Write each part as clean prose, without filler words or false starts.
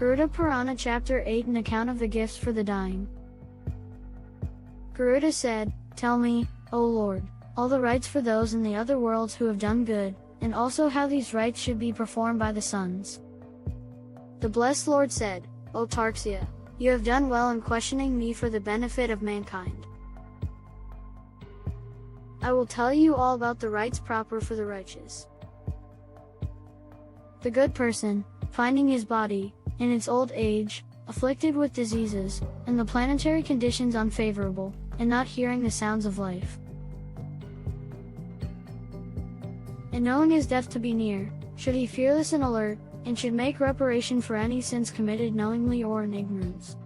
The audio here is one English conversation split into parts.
Garuda Purana Chapter 8, an account of the gifts for the dying. Garuda said, "Tell me, O Lord, all the rites for those in the other worlds who have done good, and also how these rites should be performed by the sons." The blessed Lord said, "O Tarksya, you have done well in questioning me for the benefit of mankind. I will tell you all about the rites proper for the righteous. The good person, finding his body, in its old age, afflicted with diseases, and the planetary conditions unfavorable, and not hearing the sounds of life, and knowing his death to be near, should he fearless and alert, and should make reparation for any sins committed knowingly or in ignorance.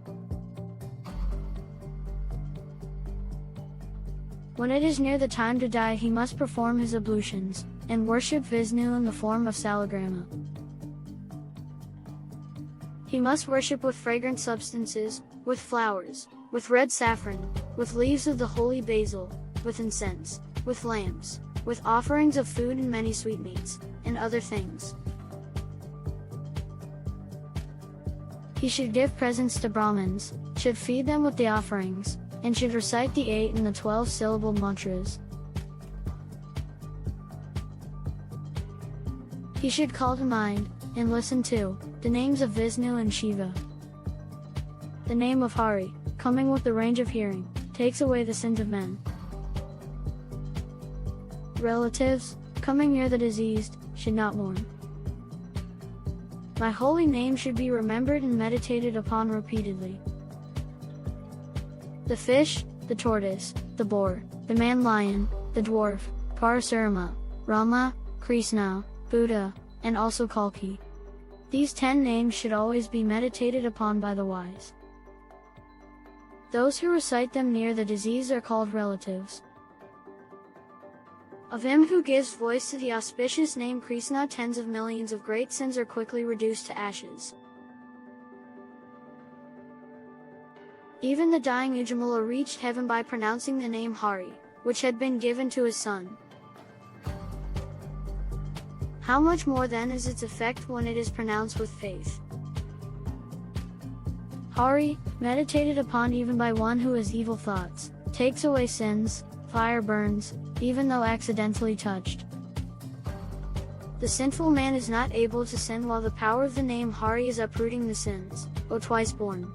When it is near the time to die, he must perform his ablutions, and worship Vishnu in the form of salagrama. He must worship with fragrant substances, with flowers, with red saffron, with leaves of the holy basil, with incense, with lamps, with offerings of food and many sweetmeats, and other things. He should give presents to Brahmins, should feed them with the offerings, and should recite the 8 and the 12-syllable mantras. He should call to mind, and listen to, the names of Vishnu and Shiva. The name of Hari, coming with the range of hearing, takes away the sins of men. Relatives, coming near the diseased, should not mourn. My holy name should be remembered and meditated upon repeatedly. The fish, the tortoise, the boar, the man-lion, the dwarf, Parasurama, Rama, Krishna, Buddha, and also Kalki. These 10 names should always be meditated upon by the wise. Those who recite them near the disease are called relatives. Of him who gives voice to the auspicious name Krishna, tens of millions of great sins are quickly reduced to ashes. Even the dying Ajamila reached heaven by pronouncing the name Hari, which had been given to his son. How much more then is its effect when it is pronounced with faith? Hari, meditated upon even by one who has evil thoughts, takes away sins, fire burns, even though accidentally touched. The sinful man is not able to sin while the power of the name Hari is uprooting the sins, O twice born.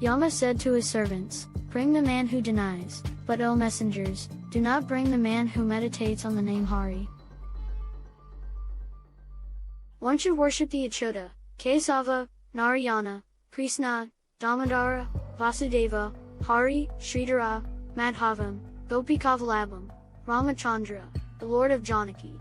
Yama said to his servants, "Bring the man who denies, but O messengers, do not bring the man who meditates on the name Hari." One should worship the Achyuta, Kesava, Narayana, Krishna, Damodara, Vasudeva, Hari, Sridhara, Madhavam, Gopikavalabham, Ramachandra, the Lord of Janaki.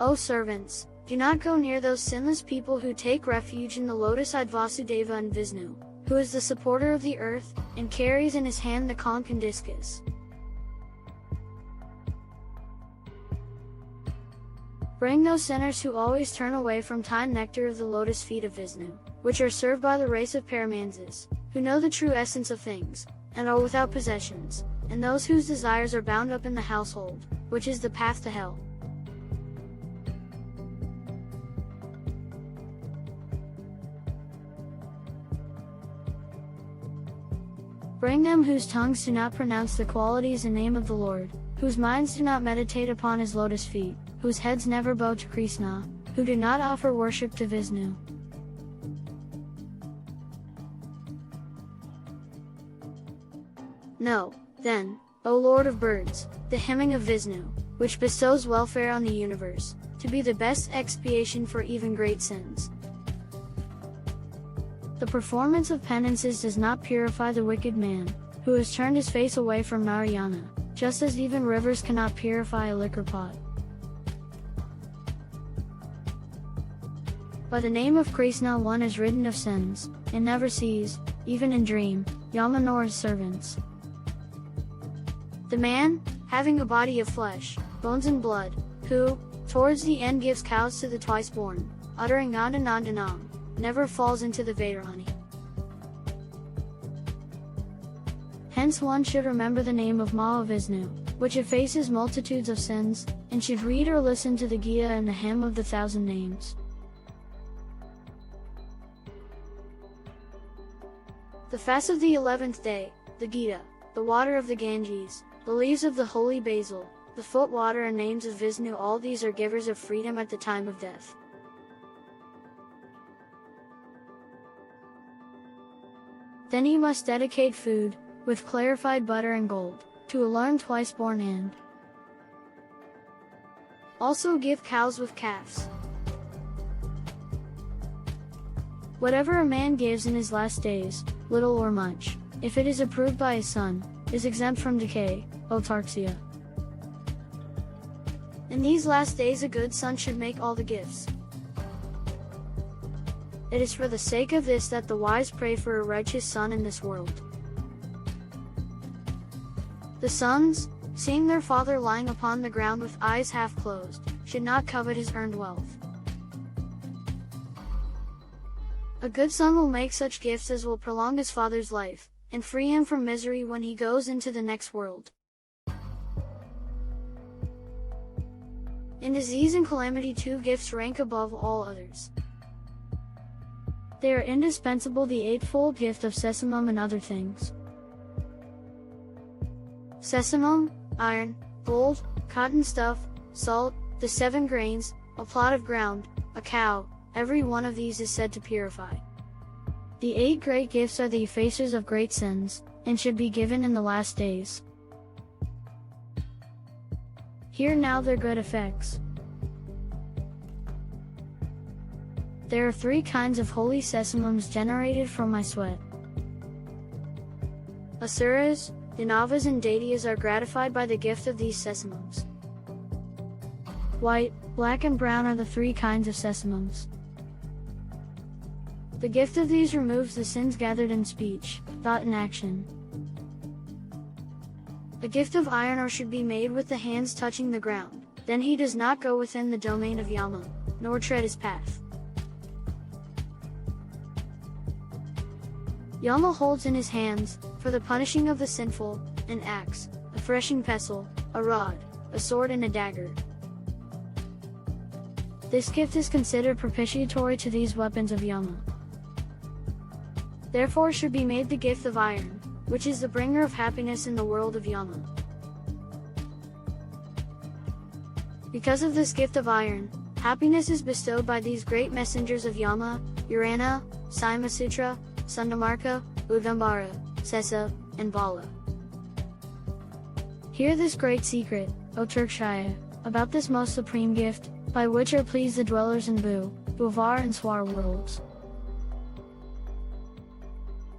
O servants, do not go near those sinless people who take refuge in the lotus-eyed Vasudeva and Vishnu, who is the supporter of the earth, and carries in his hand the conch and discus. Bring those sinners who always turn away from time nectar of the lotus feet of Vishnu, which are served by the race of Paramansis, who know the true essence of things, and are without possessions, and those whose desires are bound up in the household, which is the path to hell. Bring them whose tongues do not pronounce the qualities and name of the Lord, whose minds do not meditate upon his lotus feet, whose heads never bow to Krishna, who do not offer worship to Vishnu. Know, then, O Lord of birds, the hymning of Vishnu, which bestows welfare on the universe, to be the best expiation for even great sins. The performance of penances does not purify the wicked man, who has turned his face away from Narayana, just as even rivers cannot purify a liquor pot. By the name of Krishna one is ridden of sins, and never sees, even in dream, Yama nor his servants. The man, having a body of flesh, bones and blood, who, towards the end gives cows to the twice born, uttering Nanda Nandanam, never falls into the Vairani. Hence one should remember the name of Mahavishnu, which effaces multitudes of sins, and should read or listen to the Gita and the hymn of the 1,000 names. The fast of the 11th day, the Gita, the water of the Ganges, the leaves of the holy basil, the foot water and names of Vishnu, all these are givers of freedom at the time of death. Then he must dedicate food, with clarified butter and gold, to alarm twice-born. Also give cows with calves. Whatever a man gives in his last days, little or much, if it is approved by his son, is exempt from decay, autarxia. In these last days a good son should make all the gifts. It is for the sake of this that the wise pray for a righteous son in this world. The sons, seeing their father lying upon the ground with eyes half closed, should not covet his earned wealth. A good son will make such gifts as will prolong his father's life, and free him from misery when he goes into the next world. In disease and calamity 2 gifts rank above all others. They are indispensable: the eightfold gift of sesame and other things. Sesame, iron, gold, cotton stuff, salt, the 7 grains, a plot of ground, a cow, every one of these is said to purify. The 8 great gifts are the effacers of great sins, and should be given in the last days. Hear now their good effects. There are 3 kinds of holy sesames generated from my sweat. Asuras, Danavas and deities are gratified by the gift of these sesames. White, black and brown are the 3 kinds of sesames. The gift of these removes the sins gathered in speech, thought and action. A gift of iron ore should be made with the hands touching the ground, then he does not go within the domain of Yama, nor tread his path. Yama holds in his hands, for the punishing of the sinful, an axe, a threshing pestle, a rod, a sword and a dagger. This gift is considered propitiatory to these weapons of Yama. Therefore should be made the gift of iron, which is the bringer of happiness in the world of Yama. Because of this gift of iron, happiness is bestowed by these great messengers of Yama, Purana, Simasutra, Sundamarka, Udambara, Sesa, and Bala. Hear this great secret, O Turkshaya, about this most supreme gift, by which are pleased the dwellers in Bhuvar and Swar worlds.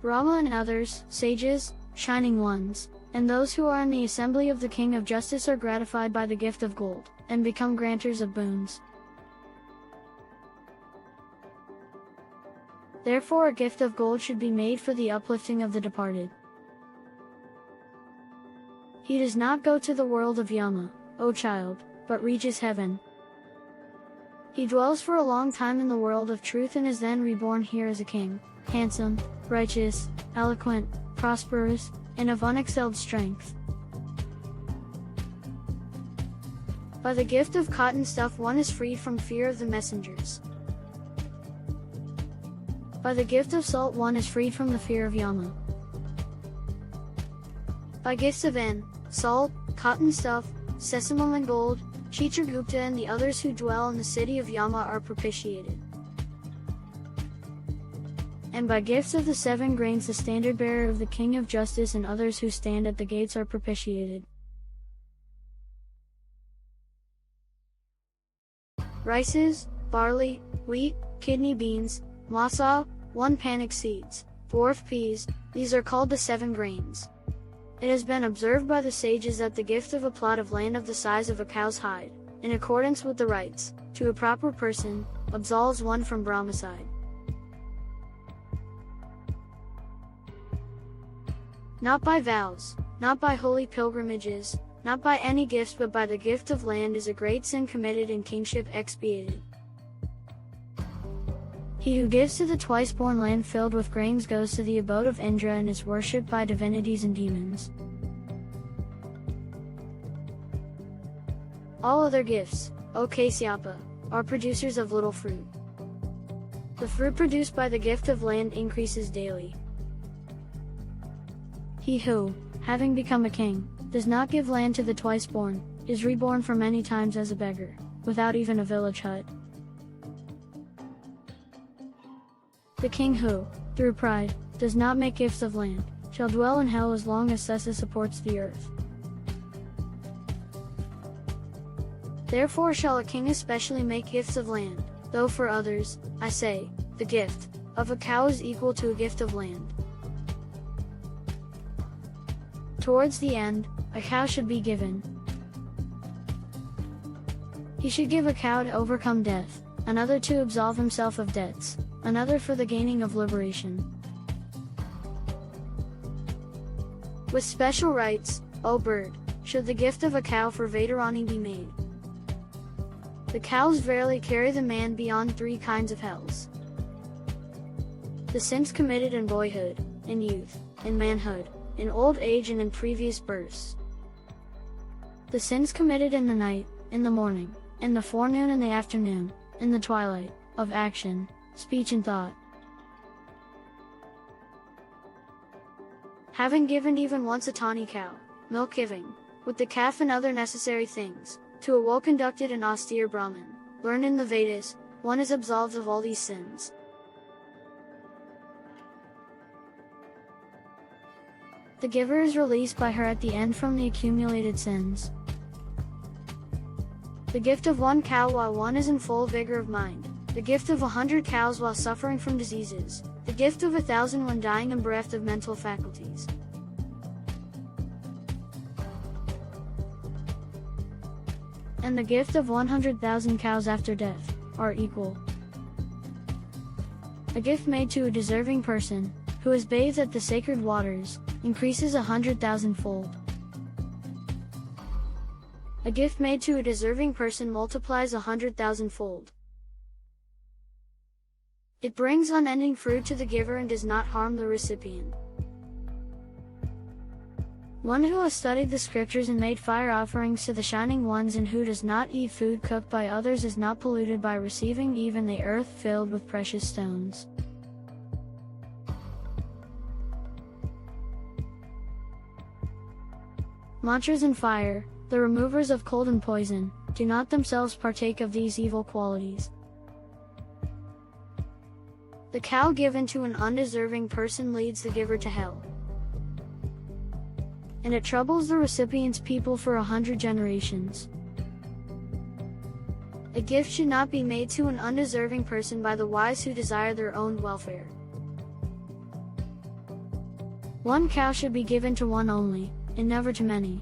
Brahma and others, sages, shining ones, and those who are in the assembly of the King of Justice are gratified by the gift of gold, and become grantors of boons. Therefore a gift of gold should be made for the uplifting of the departed. He does not go to the world of Yama, O child, but reaches heaven. He dwells for a long time in the world of truth and is then reborn here as a king, handsome, righteous, eloquent, prosperous, and of unexcelled strength. By the gift of cotton stuff one is freed from fear of the messengers. By the gift of salt one is freed from the fear of Yama. By gifts of N, salt, cotton stuff, sesame and gold, Chitragupta and the others who dwell in the city of Yama are propitiated. And by gifts of the 7 grains the standard bearer of the King of Justice and others who stand at the gates are propitiated. Rices, barley, wheat, kidney beans, masa, 1 panic seeds, dwarf peas, these are called the 7 grains. It has been observed by the sages that the gift of a plot of land of the size of a cow's hide, in accordance with the rites, to a proper person, absolves one from Brahmacide. Not by vows, not by holy pilgrimages, not by any gifts but by the gift of land is a great sin committed and kingship expiated. He who gives to the twice-born land filled with grains goes to the abode of Indra and is worshipped by divinities and demons. All other gifts, O Kasyapa, are producers of little fruit. The fruit produced by the gift of land increases daily. He who, having become a king, does not give land to the twice-born, is reborn for many times as a beggar, without even a village hut. The king who, through pride, does not make gifts of land, shall dwell in hell as long as sesame supports the earth. Therefore shall a king especially make gifts of land, though for others, I say, the gift of a cow is equal to a gift of land. Towards the end, a cow should be given. He should give a cow to overcome death, another to absolve himself of debts, another for the gaining of liberation. With special rites, O bird, should the gift of a cow for VIII.An be made. The cows verily carry the man beyond 3 kinds of hells: the sins committed in boyhood, in youth, in manhood, in old age and in previous births; the sins committed in the night, in the morning, in the forenoon and the afternoon, in the twilight, of action, speech and thought. Having given even once a tawny cow, milk giving, with the calf and other necessary things, to a well-conducted and austere Brahmin, learned in the Vedas, one is absolved of all these sins. The giver is released by her at the end from the accumulated sins. The gift of 1 cow while one is in full vigor of mind, the gift of 100 cows while suffering from diseases, the gift of 1,000 when dying and bereft of mental faculties. And the gift of 100,000 cows after death, are equal. A gift made to a deserving person, who is bathed at the sacred waters, increases 100,000-fold. A gift made to a deserving person multiplies 100,000-fold. It brings unending fruit to the giver and does not harm the recipient. One who has studied the scriptures and made fire offerings to the shining ones and who does not eat food cooked by others is not polluted by receiving even the earth filled with precious stones. Mantras and fire, the removers of cold and poison, do not themselves partake of these evil qualities. The cow given to an undeserving person leads the giver to hell, and it troubles the recipient's people for 100 generations. A gift should not be made to an undeserving person by the wise who desire their own welfare. 1 cow should be given to one only, and never to many.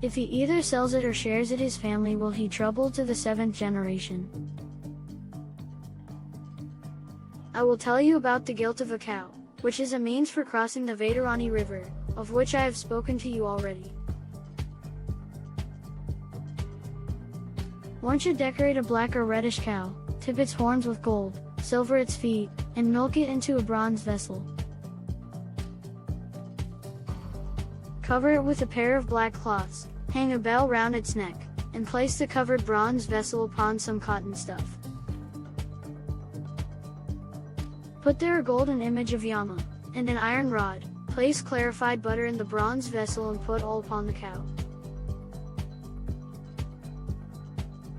If he either sells it or shares it his family will he trouble to the 7th generation. I will tell you about the guilt of a cow, which is a means for crossing the VIII.An river, of which I have spoken to you already. One should decorate a black or reddish cow, tip its horns with gold, silver its feet, and milk it into a bronze vessel. Cover it with a pair of black cloths, hang a bell round its neck, and place the covered bronze vessel upon some cotton stuff. Put there a golden image of Yama, and an iron rod, place clarified butter in the bronze vessel and put all upon the cow.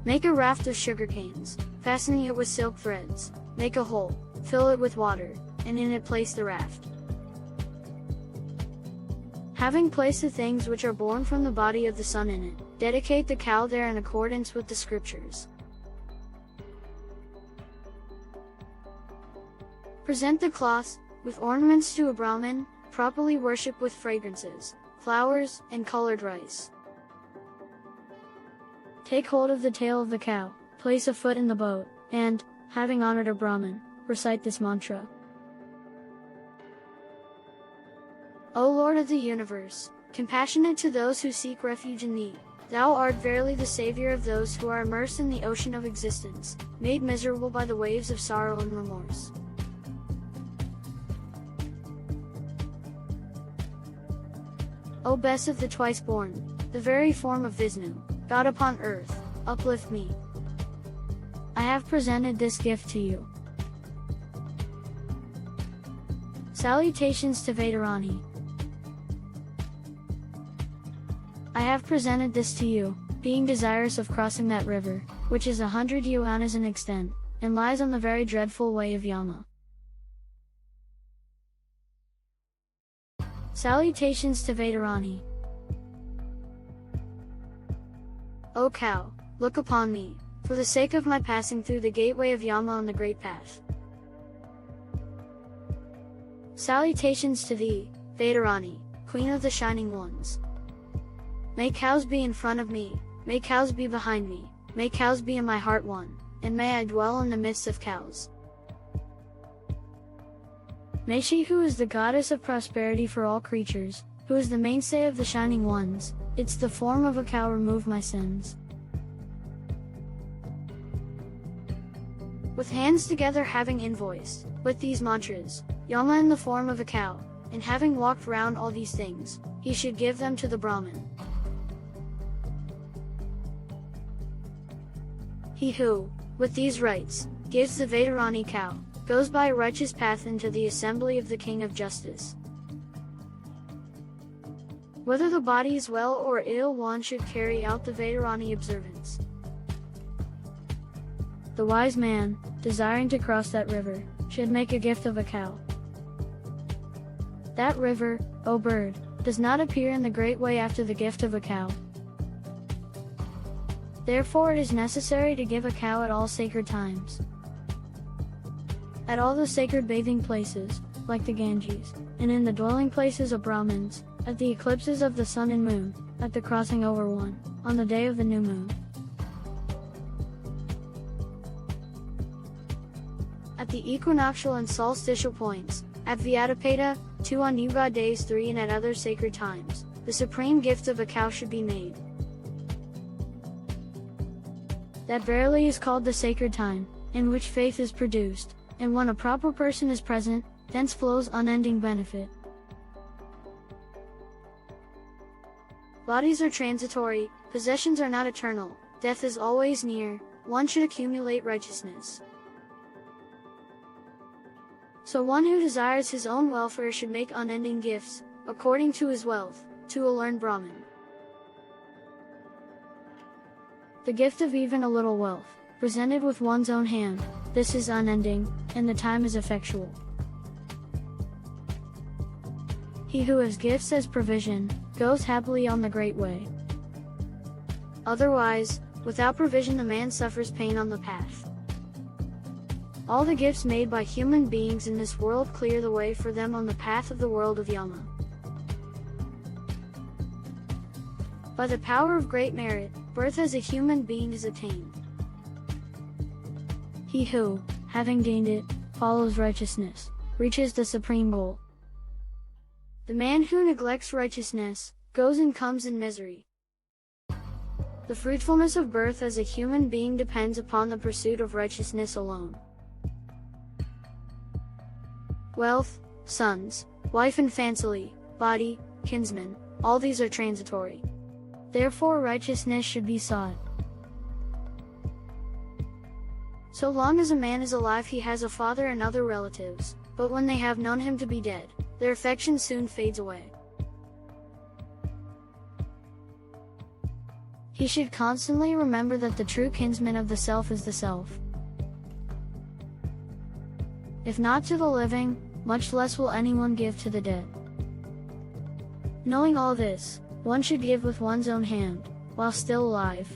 Make a raft of sugar canes, fastening it with silk threads, make a hole, fill it with water, and in it place the raft. Having placed the things which are born from the body of the sun in it, dedicate the cow there in accordance with the scriptures. Present the cloths, with ornaments to a Brahmin, properly worship with fragrances, flowers, and colored rice. Take hold of the tail of the cow, place a foot in the boat, and, having honored a Brahmin, recite this mantra. O Lord of the universe, compassionate to those who seek refuge in thee, thou art verily the savior of those who are immersed in the ocean of existence, made miserable by the waves of sorrow and remorse. O best of the twice-born, the very form of Vishnu, God upon earth, uplift me. I have presented this gift to you. Salutations to VIII.An. I have presented this to you, being desirous of crossing that river, which is 100 yojanas in extent, and lies on the very dreadful way of Yama. Salutations to VIII.An. O cow, look upon me, for the sake of my passing through the gateway of Yama on the great path. Salutations to thee, VIII.An, Queen of the Shining Ones. May cows be in front of me, may cows be behind me, may cows be in my heart one, and may I dwell in the midst of cows. May she who is the goddess of prosperity for all creatures, who is the mainstay of the Shining Ones, it's the form of a cow, remove my sins. With hands together having invoiced, with these mantras, Yama in the form of a cow, and having walked round all these things, he should give them to the Brahmin. He who, with these rites, gives the VIII.An cow, goes by a righteous path into the assembly of the King of Justice. Whether the body is well or ill, one should carry out the VIII.An observance. The wise man, desiring to cross that river, should make a gift of a cow. That river, O bird, does not appear in the great way after the gift of a cow. Therefore it is necessary to give a cow at all sacred times. At all the sacred bathing places, like the Ganges, and in the dwelling places of Brahmins, at the eclipses of the sun and moon, at the crossing over one, on the day of the new moon. At the equinoctial and solstitial points, at Vyadapeta, 2 on Yuga days 3 and at other sacred times, the supreme gift of a cow should be made. That verily is called the sacred time, in which faith is produced, and when a proper person is present, thence flows unending benefit. Bodies are transitory, possessions are not eternal, death is always near, one should accumulate righteousness. So one who desires his own welfare should make unending gifts, according to his wealth, to a learned Brahmin. The gift of even a little wealth, presented with one's own hand, this is unending, and the time is effectual. He who has gifts as provision, goes happily on the great way. Otherwise, without provision the man suffers pain on the path. All the gifts made by human beings in this world clear the way for them on the path of the world of Yama. By the power of great merit, birth as a human being is attained. He who, having gained it, follows righteousness, reaches the supreme goal. The man who neglects righteousness, goes and comes in misery. The fruitfulness of birth as a human being depends upon the pursuit of righteousness alone. Wealth, sons, wife and fancily, body, kinsmen, all these are transitory. Therefore righteousness should be sought. So long as a man is alive he has a father and other relatives, but when they have known him to be dead, their affection soon fades away. He should constantly remember that the true kinsman of the self is the self. If not to the living, much less will anyone give to the dead. Knowing all this, one should give with one's own hand, while still alive.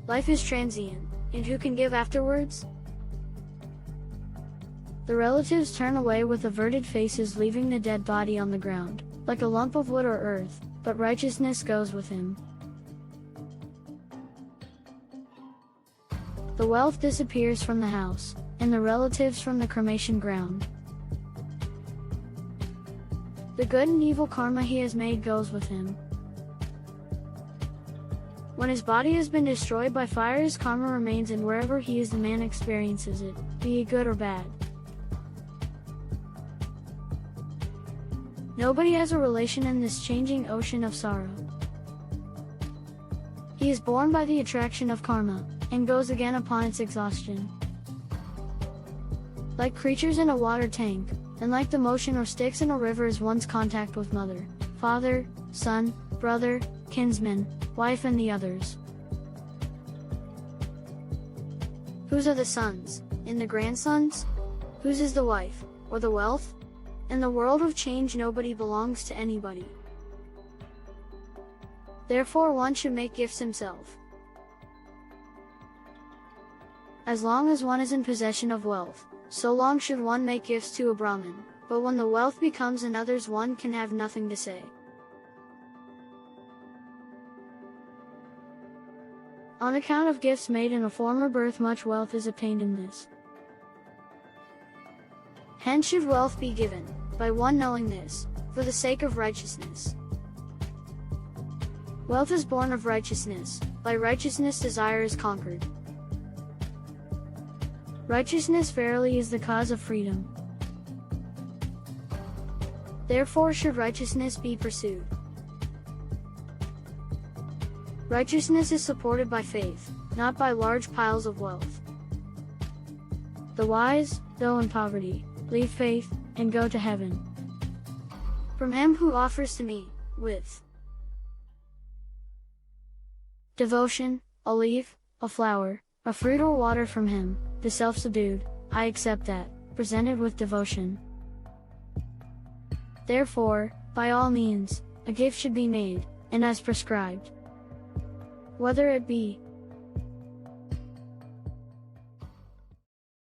Life is transient, and who can give afterwards? The relatives turn away with averted faces, leaving the dead body on the ground, like a lump of wood or earth, but righteousness goes with him. The wealth disappears from the house, and the relatives from the cremation ground. The good and evil karma he has made goes with him. When his body has been destroyed by fire, his karma remains, and wherever he is the man experiences it, be it good or bad. Nobody has a relation in this changing ocean of sorrow. He is born by the attraction of karma, and goes again upon its exhaustion. Like creatures in a water tank, and like the motion or sticks in a river is one's contact with mother, father, son, brother, kinsman, wife and the others. Whose are the sons, and the grandsons? Whose is the wife, or the wealth? In the world of change nobody belongs to anybody. Therefore one should make gifts himself. As long as one is in possession of wealth, so long should one make gifts to a Brahmin, but when the wealth becomes another's one can have nothing to say. On account of gifts made in a former birth much wealth is obtained in this. Hence should wealth be given, by one knowing this, for the sake of righteousness. Wealth is born of righteousness, by righteousness desire is conquered. Righteousness verily is the cause of freedom. Therefore should righteousness be pursued. Righteousness is supported by faith, not by large piles of wealth. The wise, though in poverty, leave faith, and go to heaven. From him who offers to me, with devotion, a leaf, a flower, a fruit or water from him, the self-subdued, I accept that, presented with devotion. Therefore, by all means, a gift should be made, and as prescribed. Whether it be